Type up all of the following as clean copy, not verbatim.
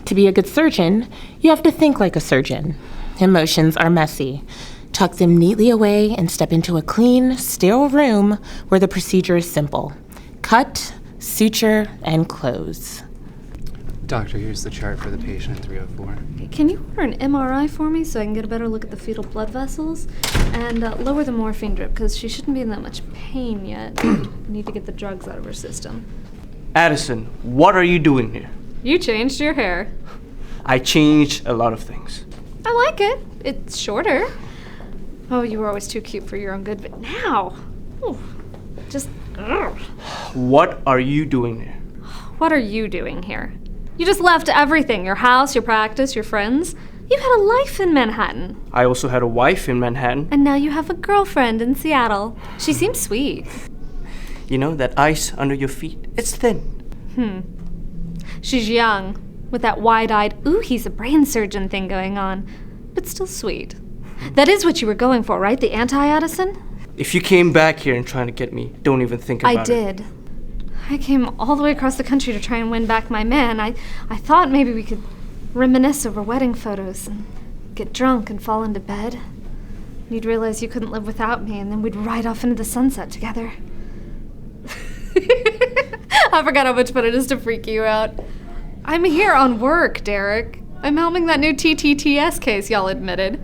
To be a good surgeon, you have to think like a surgeon. Emotions are messy. Tuck them neatly away and step into a clean, sterile room where the procedure is simple. Cut, suture, and close. Doctor, here's the chart for the patient in 304. Can you order an MRI for me so I can get a better look at the fetal blood vessels? And lower the morphine drip, because she shouldn't be in that much pain yet. We need to get the drugs out of her system. Addison, what are you doing here? You changed your hair. I changed a lot of things. I like it. It's shorter. Oh, you were always too cute for your own good, but now... Ooh, just... Ugh. What are you doing here? What are you doing here? You just left everything. Your house, your practice, your friends. You had a life in Manhattan. I also had a wife in Manhattan. And now you have a girlfriend in Seattle. She seems sweet. You know, that ice under your feet, it's thin. She's young, with that wide-eyed, ooh, he's a brain surgeon thing going on, but still sweet. That is what you were going for, right? The anti-Addison? If you came back here and trying to get me, don't even think about it. I did. I came all the way across the country to try and win back my man. I thought maybe we could reminisce over wedding photos and get drunk and fall into bed. You'd realize you couldn't live without me, and then we'd ride off into the sunset together. I forgot how much fun it is to freak you out. I'm here on work, Derek. I'm helming that new TTTS case y'all admitted.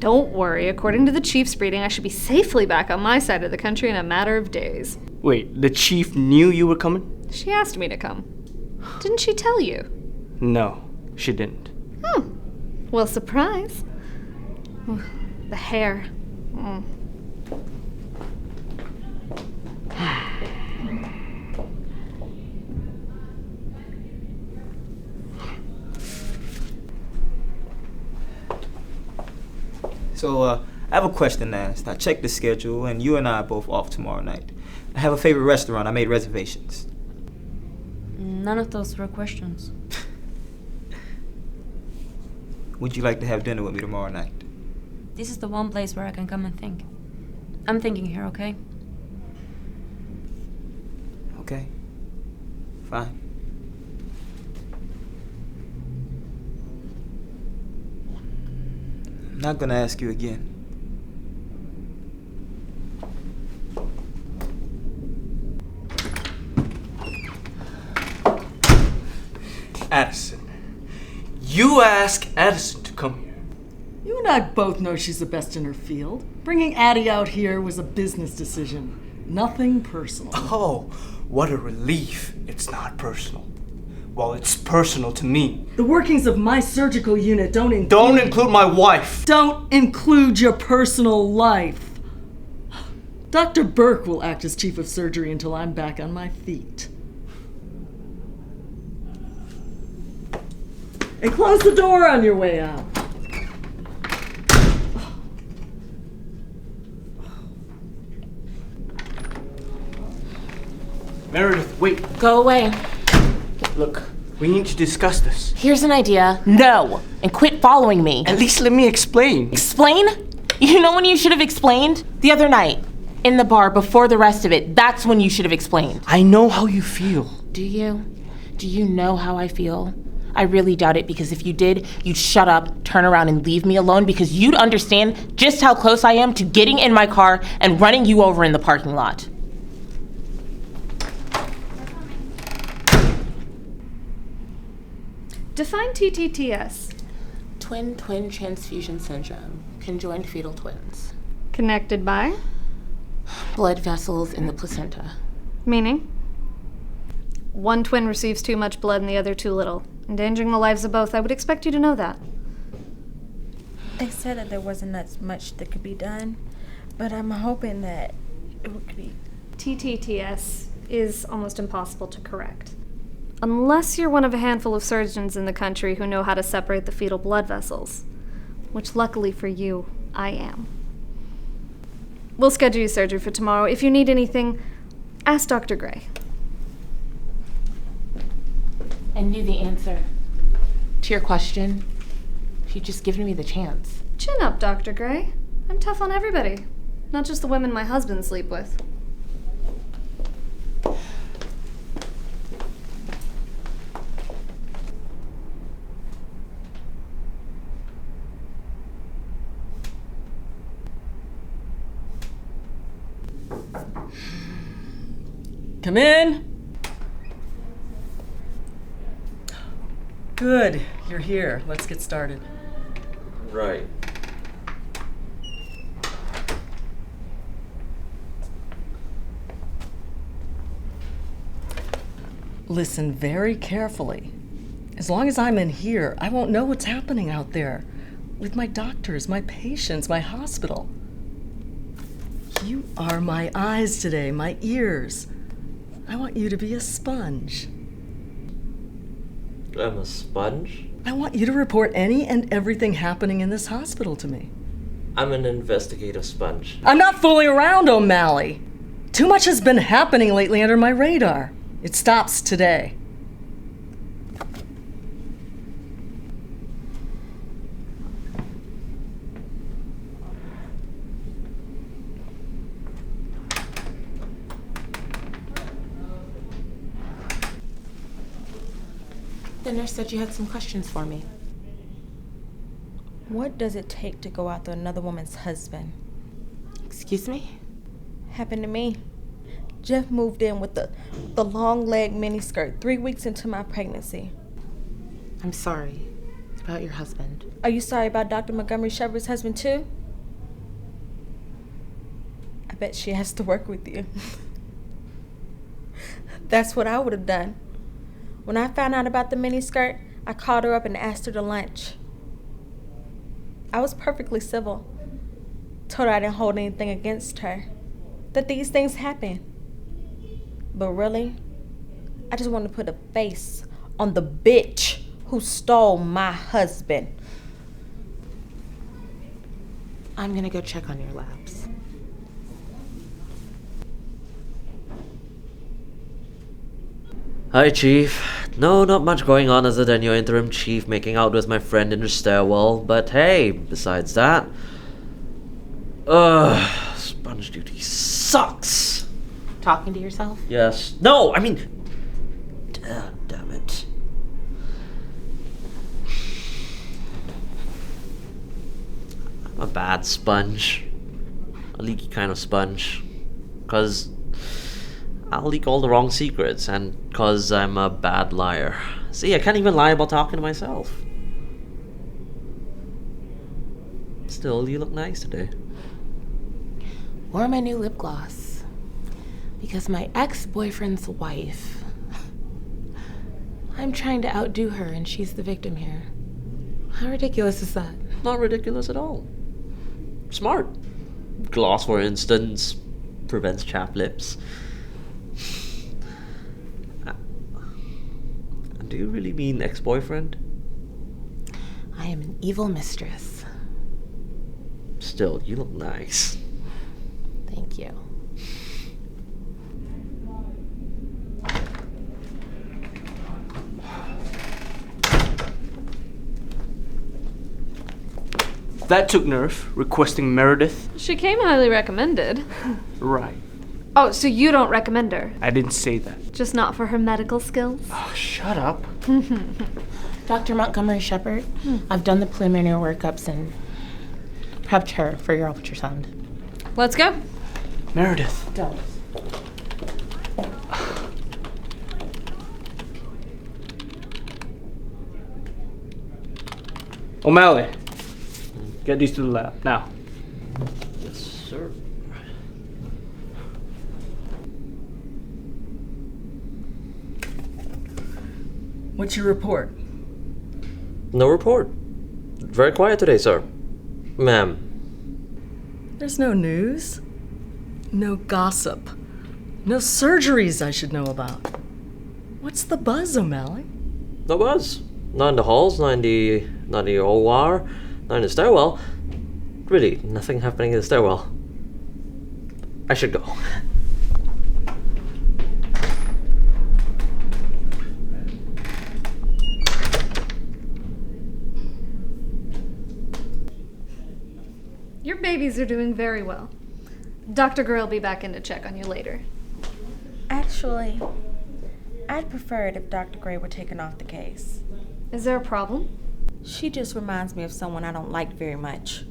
Don't worry, according to the chief's briefing, I should be safely back on my side of the country in a matter of days. Wait, the chief knew you were coming? She asked me to come. Didn't she tell you? No, she didn't. Oh, well, surprise. Ooh, the hair. So, I have a question to ask. I checked the schedule, and you and I are both off tomorrow night. I have a favorite restaurant. I made reservations. None of those were questions. Would you like to have dinner with me tomorrow night? This is the one place where I can come and think. I'm thinking here, okay? Okay. Fine. I'm not gonna ask you again. Addison. You ask Addison to come here. You and I both know she's the best in her field. Bringing Addie out here was a business decision. Nothing personal. Oh, what a relief. It's not personal. Well, it's personal to me. The workings of my surgical unit don't include my wife. Don't include your personal life. Dr. Burke will act as chief of surgery until I'm back on my feet. And close the door on your way out. Meredith, wait. Go away. Look, we need to discuss this. Here's an idea. No. And quit following me. At least let me explain. Explain? You know when you should have explained? The other night. In the bar, before the rest of it. That's when you should have explained. I know how you feel. Do you? Do you know how I feel? I really doubt it, because if you did, you'd shut up, turn around, and leave me alone, because you'd understand just how close I am to getting in my car and running you over in the parking lot. Define TTTS. Twin transfusion syndrome. Conjoined fetal twins. Connected by? Blood vessels in the placenta. Meaning? One twin receives too much blood and the other too little, endangering the lives of both. I would expect you to know that. They said that there wasn't as much that could be done, but I'm hoping that it would be. TTTS is almost impossible to correct. Unless you're one of a handful of surgeons in the country who know how to separate the fetal blood vessels, which luckily for you, I am. We'll schedule your surgery for tomorrow. If you need anything, ask Dr. Gray. I knew the answer to your question. If you'd just given me the chance. Chin up, Dr. Gray. I'm tough on everybody, not just the women my husband sleep with. Come in. Good, you're here. Let's get started. Right. Listen very carefully. As long as I'm in here, I won't know what's happening out there with my doctors, my patients, my hospital. You are my eyes today, my ears. I want you to be a sponge. I'm a sponge? I want you to report any and everything happening in this hospital to me. I'm an investigative sponge. I'm not fooling around, O'Malley. Too much has been happening lately under my radar. It stops today. The nurse said you had some questions for me. What does it take to go after another woman's husband? Excuse me? Happened to me. Jeff moved in with the long leg miniskirt 3 weeks into my pregnancy. I'm sorry about your husband. Are you sorry about Dr. Montgomery Shepard's husband too? I bet she has to work with you. That's what I would have done. When I found out about the miniskirt, I called her up and asked her to lunch. I was perfectly civil. Told her I didn't hold anything against her. That these things happen. But really, I just wanted to put a face on the bitch who stole my husband. I'm gonna go check on your labs. Hi, Chief. No, not much going on other than your interim chief making out with my friend in the stairwell, but hey, besides that... sponge duty sucks! Talking to yourself? Yes. No, I mean... damn it. I'm a bad sponge. A leaky kind of sponge. 'Cause I'll leak all the wrong secrets, and 'cause I'm a bad liar. See, I can't even lie about talking to myself. Still, you look nice today. Or my new lip gloss. Because my ex-boyfriend's wife. I'm trying to outdo her and she's the victim here. How ridiculous is that? Not ridiculous at all. Smart. Gloss, for instance, prevents chapped lips. Do you really mean ex-boyfriend? I am an evil mistress. Still, you look nice. Thank you. That took nerve, requesting Meredith. She came highly recommended. Right. Oh, so you don't recommend her? I didn't say that. Just not for her medical skills? Oh, shut up. Dr. Montgomery Shepard, I've done the preliminary workups and prepped her for your ultrasound. Let's go. Meredith. Don't. O'Malley, get these to the lab, now. Yes, sir. What's your report? No report. Very quiet today, sir. Ma'am. There's no news. No gossip. No surgeries I should know about. What's the buzz, O'Malley? No buzz. Not in the halls, not in the OR, not in the stairwell. Really, nothing happening in the stairwell. I should go. Your babies are doing very well. Dr. Gray will be back in to check on you later. Actually, I'd prefer it if Dr. Gray were taken off the case. Is there a problem? She just reminds me of someone I don't like very much.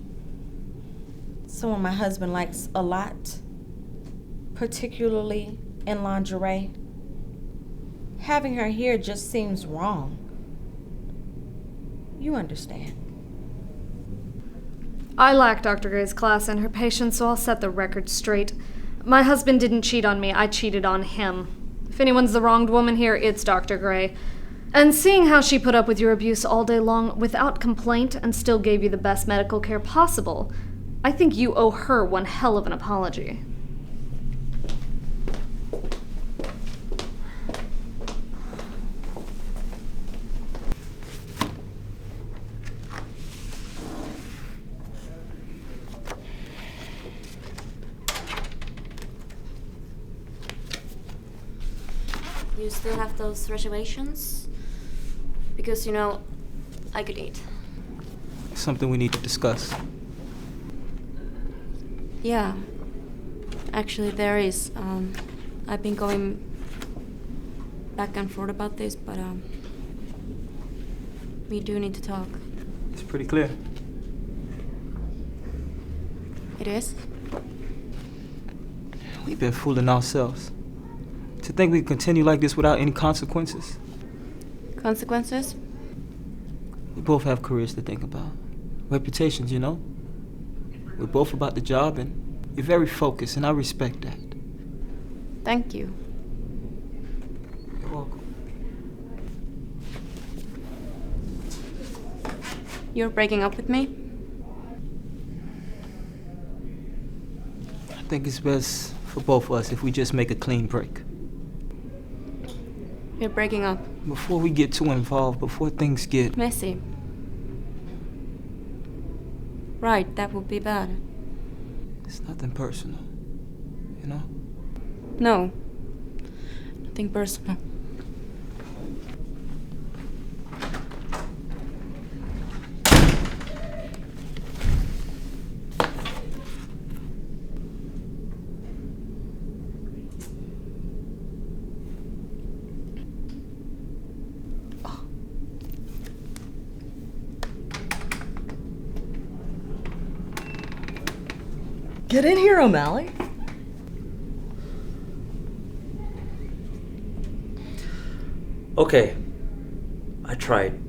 Someone my husband likes a lot. Particularly in lingerie. Having her here just seems wrong. You understand. I lack Dr. Gray's class and her patience, so I'll set the record straight. My husband didn't cheat on me, I cheated on him. If anyone's the wronged woman here, it's Dr. Gray. And seeing how she put up with your abuse all day long without complaint and still gave you the best medical care possible, I think you owe her one hell of an apology. You still have those reservations? Because, you know, I could eat. Something we need to discuss. Yeah. Actually, there is. I've been going back and forth about this, but we do need to talk. It's pretty clear. It is? We've been fooling ourselves. To think we can continue like this without any consequences. Consequences? We both have careers to think about. Reputations, you know? We're both about the job, and you're very focused, and I respect that. Thank you. You're welcome. You're breaking up with me? I think it's best for both of us if we just make a clean break. You're breaking up. Before we get too involved, before things get Messy. Right, that would be bad. It's nothing personal, you know? No. Nothing personal. Get in here, O'Malley. Okay. I tried.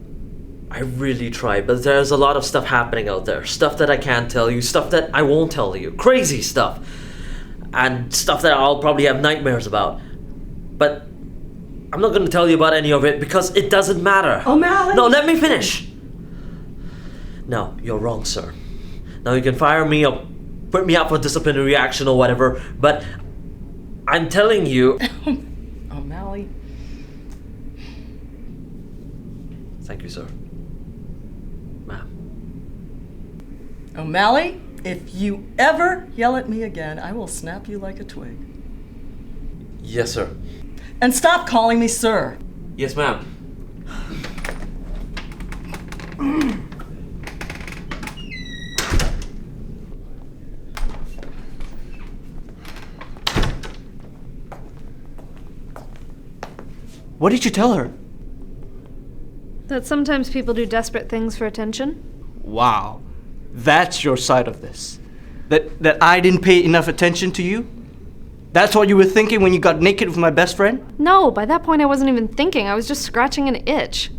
I really tried, but there's a lot of stuff happening out there. Stuff that I can't tell you, stuff that I won't tell you. Crazy stuff. And stuff that I'll probably have nightmares about. But I'm not gonna tell you about any of it because it doesn't matter. O'Malley! No, let me finish. No, you're wrong, sir. Now you can fire me or put me up for disciplinary action or whatever, but I'm telling you... O'Malley. Thank you, sir. Ma'am. O'Malley, if you ever yell at me again, I will snap you like a twig. Yes, sir. And stop calling me sir. Yes, ma'am. What did you tell her? That sometimes people do desperate things for attention. Wow. That's your side of this. That I didn't pay enough attention to you? That's what you were thinking when you got naked with my best friend? No, by that point I wasn't even thinking. I was just scratching an itch.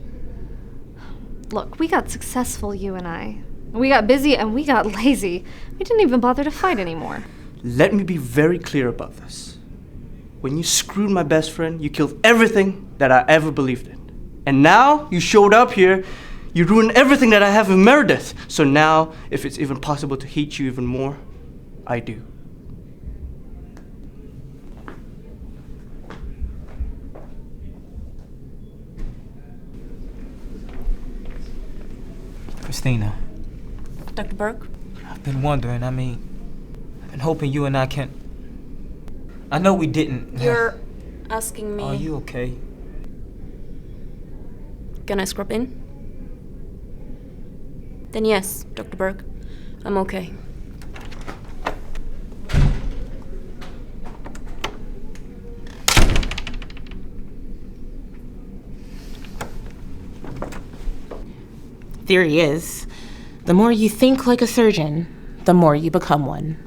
Look, we got successful, you and I. We got busy and we got lazy. We didn't even bother to fight anymore. Let me be very clear about this. When you screwed my best friend, you killed everything that I ever believed in. And now you showed up here, you ruined everything that I have with Meredith. So now, if it's even possible to hate you even more, I do. Christina, Dr. Burke? I've been wondering, I've been hoping you and I can... I know we didn't... You're asking me... Are you okay? Can I scrub in? Then yes, Dr. Burke. I'm okay. Theory is, the more you think like a surgeon, the more you become one.